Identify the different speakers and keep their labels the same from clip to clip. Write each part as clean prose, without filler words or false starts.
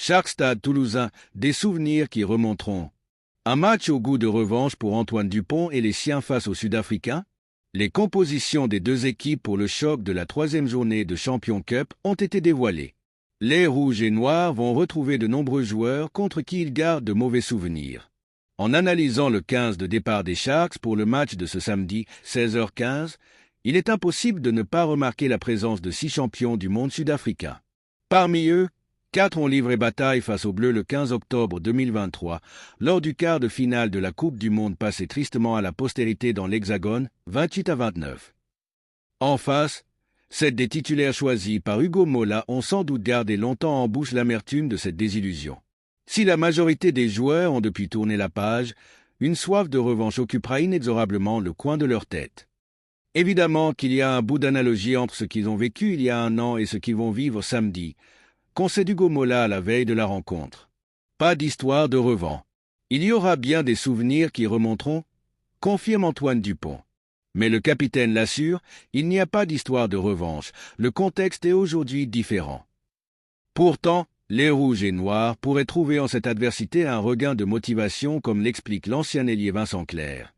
Speaker 1: Sharks Stade Toulousain, des souvenirs qui remonteront. Un match au goût de revanche pour Antoine Dupont et les siens face aux Sud-Africains. Les compositions des deux équipes pour le choc de la 3e journée de Champions Cup ont été dévoilées. Les Rouges et Noirs vont retrouver de nombreux joueurs contre qui ils gardent de mauvais souvenirs. En analysant le 15 de départ des Sharks pour le match de ce samedi 16h15, il est impossible de ne pas remarquer la présence de 6 champions du monde sud-africain. Parmi eux, 4 ont livré bataille face aux Bleus le 15 octobre 2023, lors du quart de finale de la Coupe du Monde passé tristement à la postérité dans l'Hexagone, 28-29. En face, 7 des titulaires choisis par Hugo Mola ont sans doute gardé longtemps en bouche l'amertume de cette désillusion. Si la majorité des joueurs ont depuis tourné la page, une soif de revanche occupera inexorablement le coin de leur tête. Évidemment qu'il y a un bout d'analogie entre ce qu'ils ont vécu il y a un an et ce qu'ils vont vivre samedi, concède Hugo Mola à la veille de la rencontre. Pas d'histoire de revanche. Il y aura bien des souvenirs qui remonteront, confirme Antoine Dupont. Mais le capitaine l'assure, il n'y a pas d'histoire de revanche. Le contexte est aujourd'hui différent. Pourtant, les Rouges et Noirs pourraient trouver en cette adversité un regain de motivation comme l'explique l'ancien ailier Vincent Clerc.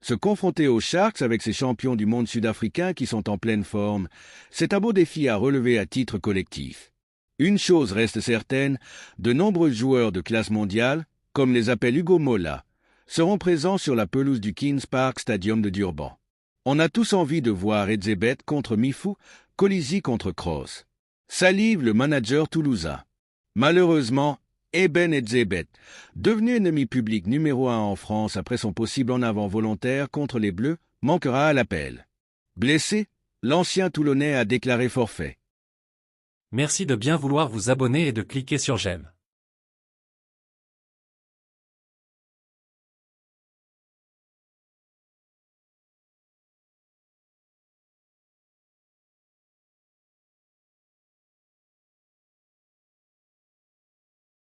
Speaker 1: Se confronter aux Sharks avec ces champions du monde sud-africain qui sont en pleine forme, c'est un beau défi à relever à titre collectif. Une chose reste certaine, de nombreux joueurs de classe mondiale, comme les appelle Hugo Mola, seront présents sur la pelouse du Queen's Park Stadium de Durban. On a tous envie de voir Edzebet contre Mifou, Colisi contre Kroos. Salive le manager toulousain. Malheureusement, Eben Edzebet, devenu ennemi public numéro 1 en France après son possible en avant volontaire contre les Bleus, manquera à l'appel. Blessé, l'ancien Toulonnais a déclaré forfait.
Speaker 2: Merci de bien vouloir vous abonner et de cliquer sur j'aime.